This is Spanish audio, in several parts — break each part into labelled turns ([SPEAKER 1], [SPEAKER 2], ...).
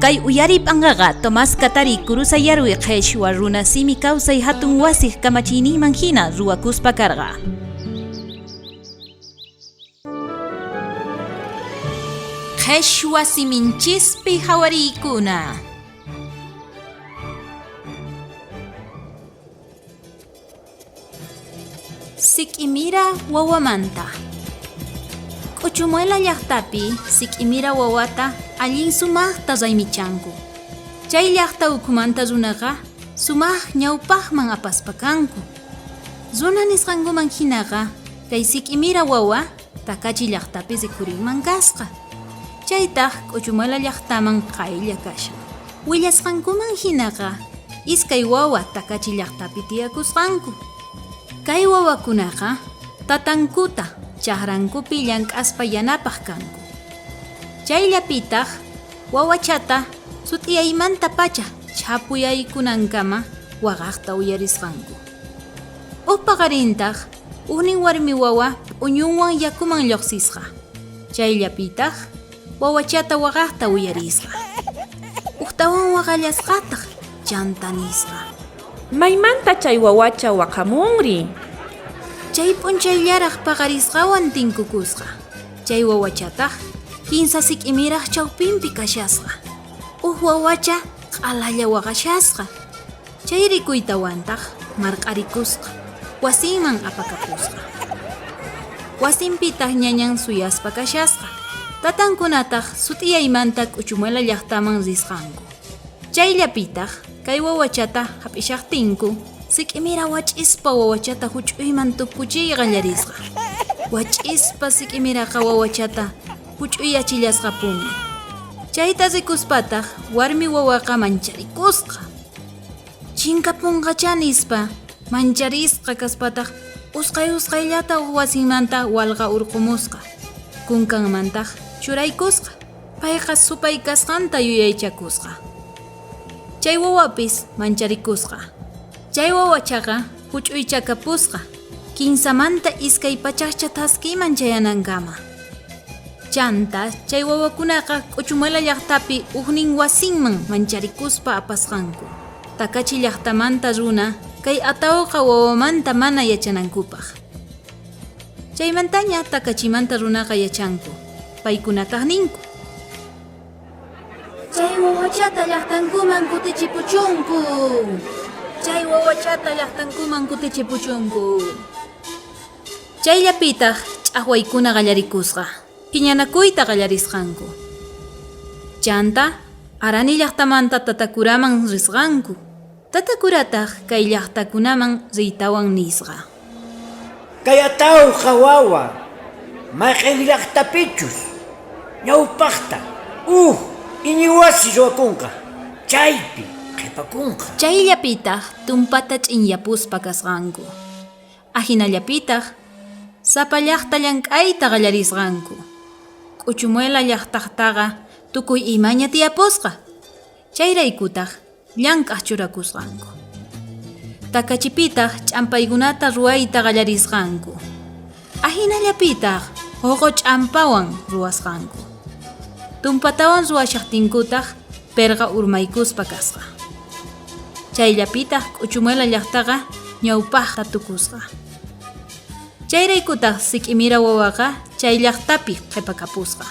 [SPEAKER 1] Kay uyarip angaga Tomás Katari kurusayarwi qheshwa runa simi kawsay hatun wasih kamachini manhina ruwakuspa karga. Qheshwa siminchispi hawarikuna. Sik'imira wawamanta. K'uchumuela llaqtapi sik'imira wawata allin sumaqta raymichanku. Chay llaqta ukhumanta runaqa sumaq ñawpaqman apaspakanku. Runa nisqankuman hinaqa kay sik'imira wawa takachi llaqtapi rikurinman kasqa. Chaytaq k'uchumuela llaqtaman qaylla kashan. Willasqankuman hinaqa iskay wawa takachi llaqtapi tiyakusqanku. Kay wawakunaqa tatankuta chaqrankupi llank'aspa yanapaq kanku. Chayllapitaq wawachata sut'iyaymanta pacha chapuyaykunankama waqaqta uyarisqanku. Paqarintaq uhnin warmi wawa p'uñunwan yakuman lluqsisqa. Chayllapitaq wawachata waqaqta uyarisqa. Uqtawan waqallasqataq chantanisqa.
[SPEAKER 2] Maymanta chay wawacha waqamunri?
[SPEAKER 1] Chay p'unchayllaraq paqarisqawan tinkukusqa. Chay wawachataq kinsa sik'imiraq chawpinpi kashasqa. Wawacha q'alalla waqashasqa. Chay rikuйтawantaq marq'arikusqa. Wasinman apakapusqa. Wasinpitaq ñañan suyaspa kashasqa. Tatankunataq sut'iyaymanta k'uchumuela llaqtaman risqanku. Chayllapitaq kay wawachata hap'ishaqtinku sik'imira wach'ispa wawachata huch'uyman tupuchiyqa llarisqa. Wach'ispa sik'imiraqa wawachata huch'uyachillasqapuni. Chayta rikuspataq warmi wawaqa mancharikusqa. Chinkapunqachanispa mancharisqa kaspataq usqayllata wasinmanta walqa urqumusqa. Kunkanmantaq churaykusqa. Payqa supay kasqanta yuyaychakusqa. Chay wawapis mancharicusqa. Chay wawachaqa huch'uychakapusqa. Kinsamanta iskay pachaqcha taskiman chayanankama. Chanta chay wawakunaqa k'uchumuela llaqtapi uhnin wasinman mancharicuspa apasqanku. Takachi llaqtamanta runa kay atawqa wawamanta mana yachanankupaq. Chaymantaña takachimanta runaqa yachanku. Paykunataq ninku: chay wawachata llaqtankuman kutichipuchunku. Chay wawachata llaqtankuman kutichipuchunku. Chayllapitaq ch'aqwaykuna qallarikusqa. Phiñanakuyta qallarisqanku. Chanta arani llaqtamanta tatakuraman risqanku. Tatakurataq kay llaqtakunaman riytawan nisqa.
[SPEAKER 3] Kay atawqa wawa mayqin llaqtapichus ñawpaqta iñiwasi ruwakunqa. Chaypi qhipakunqa.
[SPEAKER 1] Chayllapitaq tumpata ch'inyapuspa kasqanku. Ahinallapitaq sapa llaqta llank'ayta qallarisqanku. K'uchumuela llaqtaqtaqa tukuy imaña tiyapusqa. Chayraykutaq llank'aq churakusqanku. Takachipitaq ch'ampaykunata ruwayta qallarisqanku. Ahinallapitaq hoqo ch'ampawan ruwasqanku. Tumpatawan ruwashaqtinkutaq perqa urmaykuspa kasqa. Chayllapitaq k'uchumuela llaqtaqa ñawpaqta tukusqa. Chayraykutaq sik'imira wawaqa chay llaqtapi qhipakapusqa.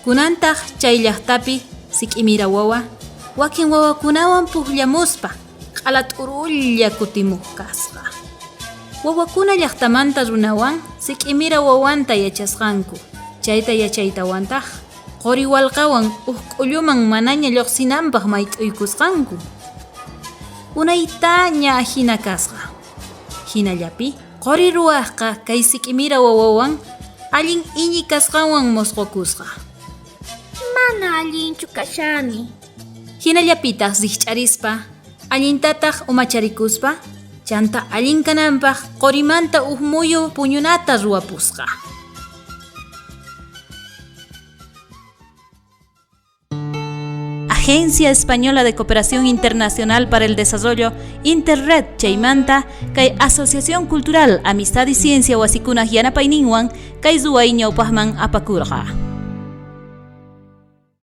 [SPEAKER 1] Kunantaq chay llaqtapi sik'imira wawa wakin wawakunawan pukllamuspa q'ala t'urulla kutimuq kasqa. Wawakuna llaqtamanta runawan sik'imira wawanta yachasqanku. Chayta yachaytawantaq qori walqawan k'ulluman manaña lluqsinanpaq mayt'uykusqanku. Unaytaña hina kasqa. Hinallapi qori ruwaqqa kay sik'imira wawawan allin iñi kasqanwan musqukusqa.
[SPEAKER 4] Mana allinchu kashani.
[SPEAKER 1] Hinallapitaq rikch'arispa allintataq umacharikuspa chanta allin kananpaq qorimanta muyu puñunata ruwapusqa. Agencia Española de Cooperación Internacional para el Desarrollo Interred chaymanta kay Asociación Cultural Amistad y Ciencia wasikunaj yanapayninwan kay zuway ñawpaqman apakurqa.